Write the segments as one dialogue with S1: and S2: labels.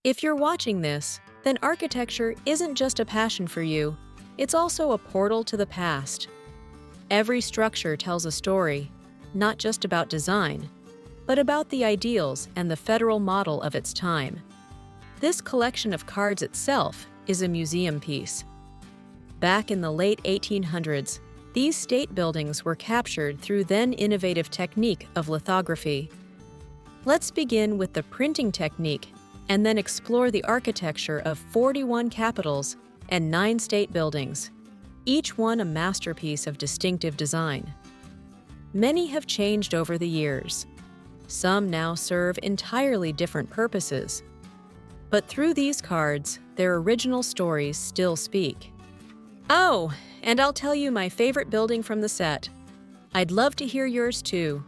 S1: If you're watching this, then architecture isn't just a passion for you, it's also a portal to the past. Every structure tells a story, not just about design, but about the ideals and the federal model of its time. This collection of cards itself is a museum piece. Back in the late 1800s, these state buildings were captured through then innovative technique of lithography. Let's begin with the printing technique and then explore the architecture of 41 capitals and 9 state buildings, each one a masterpiece of distinctive design. Many have changed over the years. Some now serve entirely different purposes. But through these cards, their original stories still speak. Oh, and I'll tell you my favorite building from the set. I'd love to hear yours too.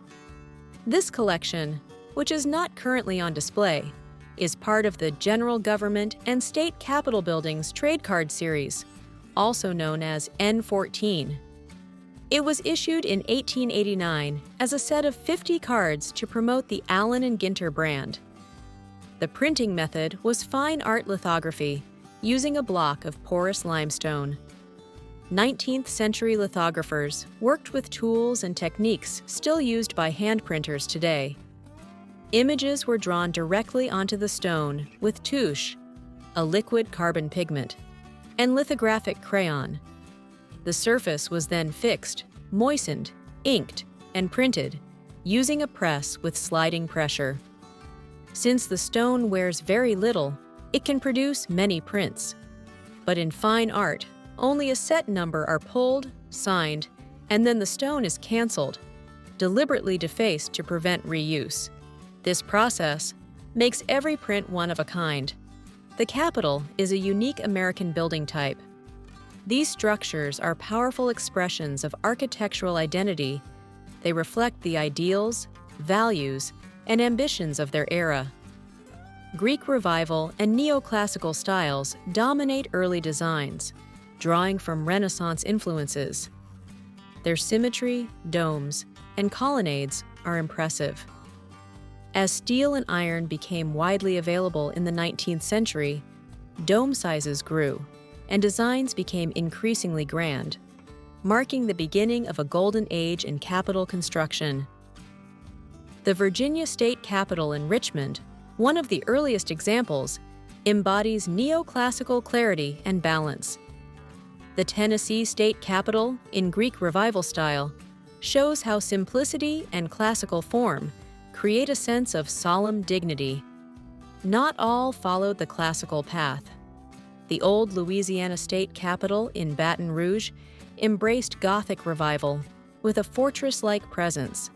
S1: This collection, which is not currently on display, is part of the General Government and State Capitol Buildings Trade Card Series, also known as N14. It was issued in 1889 as a set of 50 cards to promote the Allen & Ginter brand. The printing method was fine art lithography, using a block of porous limestone. 19th century lithographers worked with tools and techniques still used by hand printers today. Images were drawn directly onto the stone with touche, a liquid carbon pigment, and lithographic crayon. The surface was then fixed, moistened, inked, and printed, using a press with sliding pressure. Since the stone wears very little, it can produce many prints. But in fine art, only a set number are pulled, signed, and then the stone is canceled, deliberately defaced to prevent reuse. This process makes every print one of a kind. The Capitol is a unique American building type. These structures are powerful expressions of architectural identity. They reflect the ideals, values, and ambitions of their era. Greek Revival and neoclassical styles dominate early designs, drawing from Renaissance influences. Their symmetry, domes, and colonnades are impressive. As steel and iron became widely available in the 19th century, dome sizes grew, and designs became increasingly grand, marking the beginning of a golden age in Capitol construction. The Virginia State Capitol in Richmond, one of the earliest examples, embodies neoclassical clarity and balance. The Tennessee State Capitol, in Greek Revival style, shows how simplicity and classical form create a sense of solemn dignity. Not all followed the classical path. The old Louisiana State Capitol in Baton Rouge embraced Gothic revival with a fortress-like presence.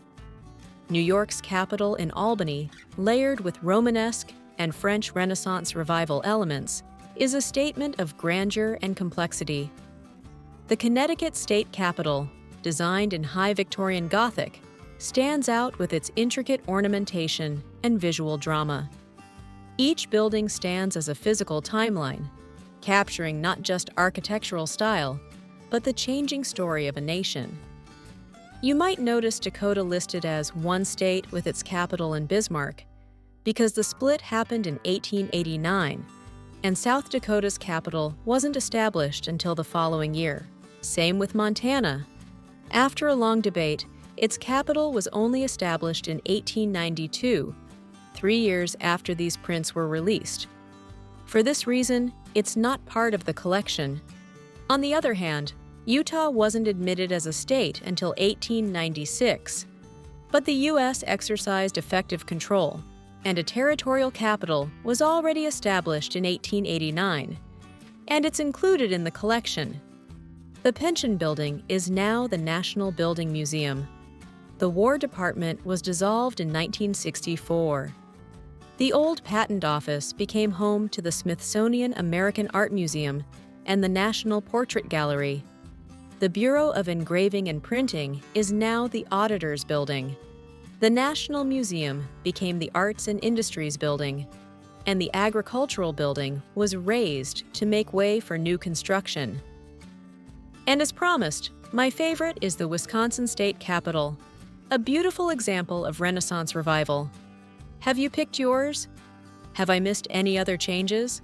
S1: New York's Capitol in Albany, layered with Romanesque and French Renaissance revival elements, is a statement of grandeur and complexity. The Connecticut State Capitol, designed in High Victorian Gothic, stands out with its intricate ornamentation and visual drama. Each building stands as a physical timeline, capturing not just architectural style, but the changing story of a nation. You might notice Dakota listed as one state with its capital in Bismarck, because the split happened in 1889, and South Dakota's capital wasn't established until the following year. Same with Montana. After a long debate, its capital was only established in 1892, 3 years after these prints were released. For this reason, it's not part of the collection. On the other hand, Utah wasn't admitted as a state until 1896, but the U.S. exercised effective control, and a territorial capital was already established in 1889, and it's included in the collection. The Pension Building is now the National Building Museum. The War Department was dissolved in 1964. The old Patent Office became home to the Smithsonian American Art Museum and the National Portrait Gallery. The Bureau of Engraving and Printing is now the Auditor's Building. The National Museum became the Arts and Industries Building, and the Agricultural Building was razed to make way for new construction. And as promised, my favorite is the Wisconsin State Capitol, a beautiful example of Renaissance revival. Have you picked yours? Have I missed any other changes?